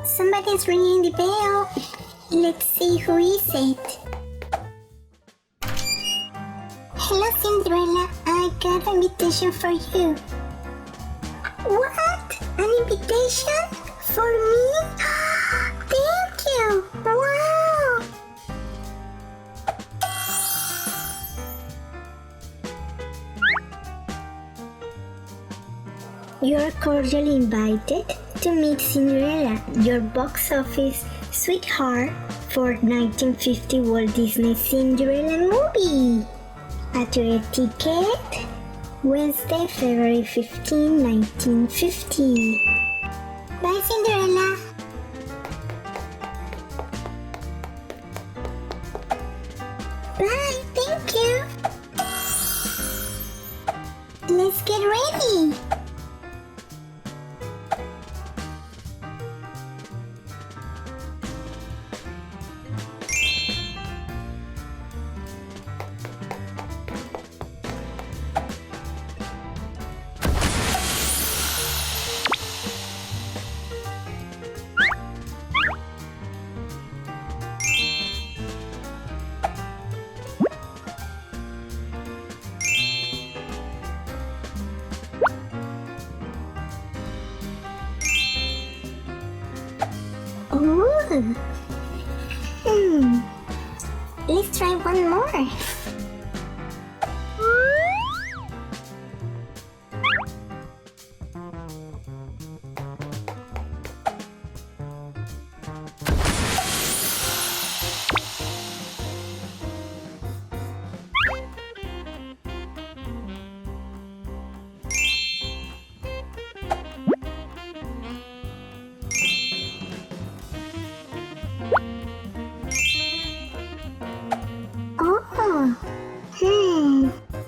Somebody's ringing the bell. Let's see who is it. Hello, Cinderella. I got an invitation for you. What? An invitation? For me? Thank you. Wow. You are cordially invited to meet Cinderella, your box office sweetheart for 1950 Walt Disney Cinderella movie. At your ticket, Wednesday, February 15, 1950. Bye, Cinderella. Bye, thank you. Let's get ready. Ooh. Let's try one more.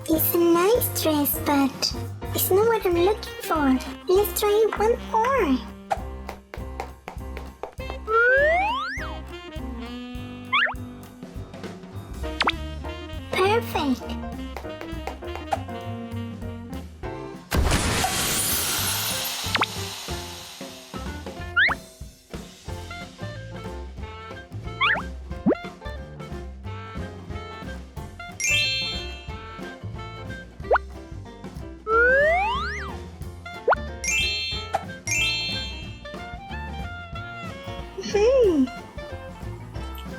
It's a nice dress, but it's not what I'm looking for. Let's try one more. Perfect.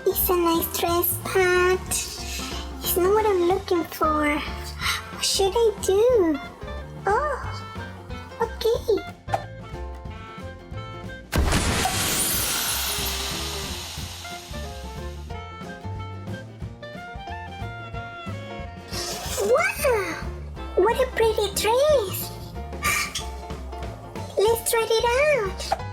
It's a nice dress, but it's not what I'm looking for. What should I do? Oh, okay. Wow! What a pretty dress! Let's try it out.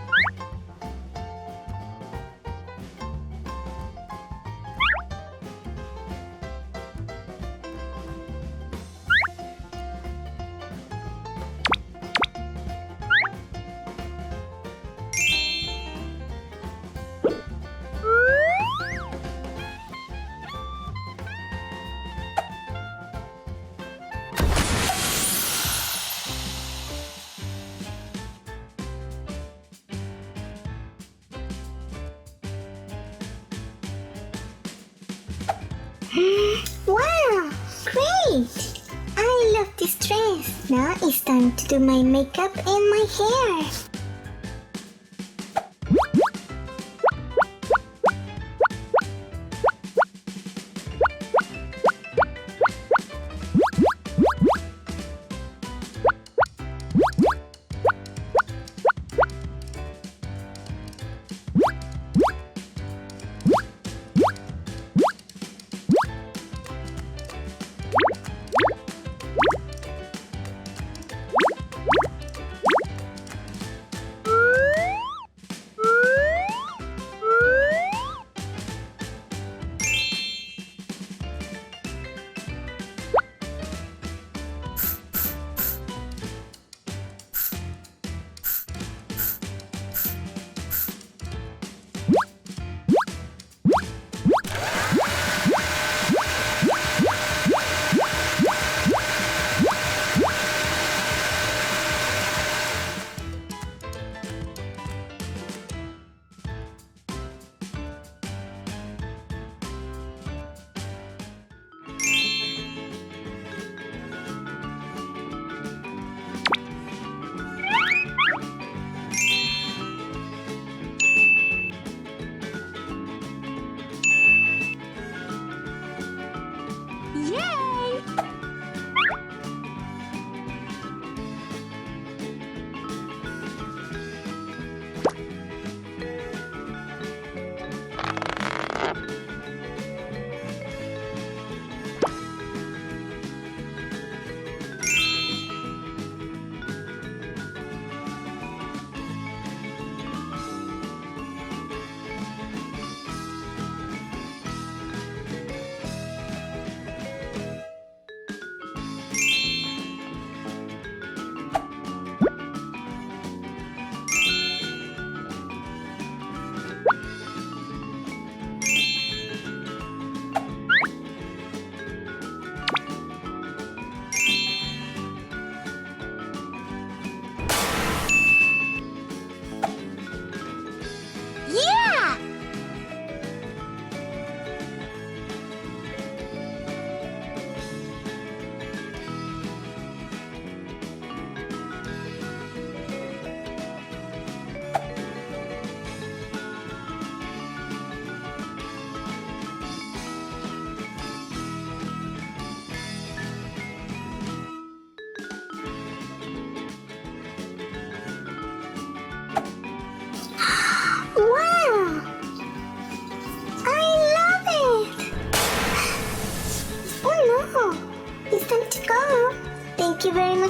Wow, great! I love this dress. Now it's time to do my makeup and my hair.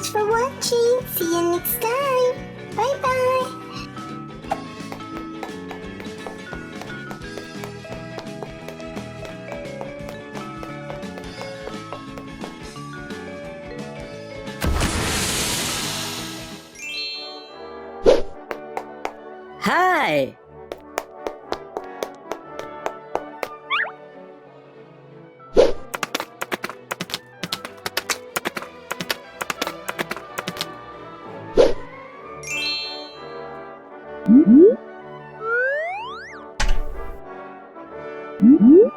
much for watching. See you next time. Bye bye. Hi! Mm-hmm.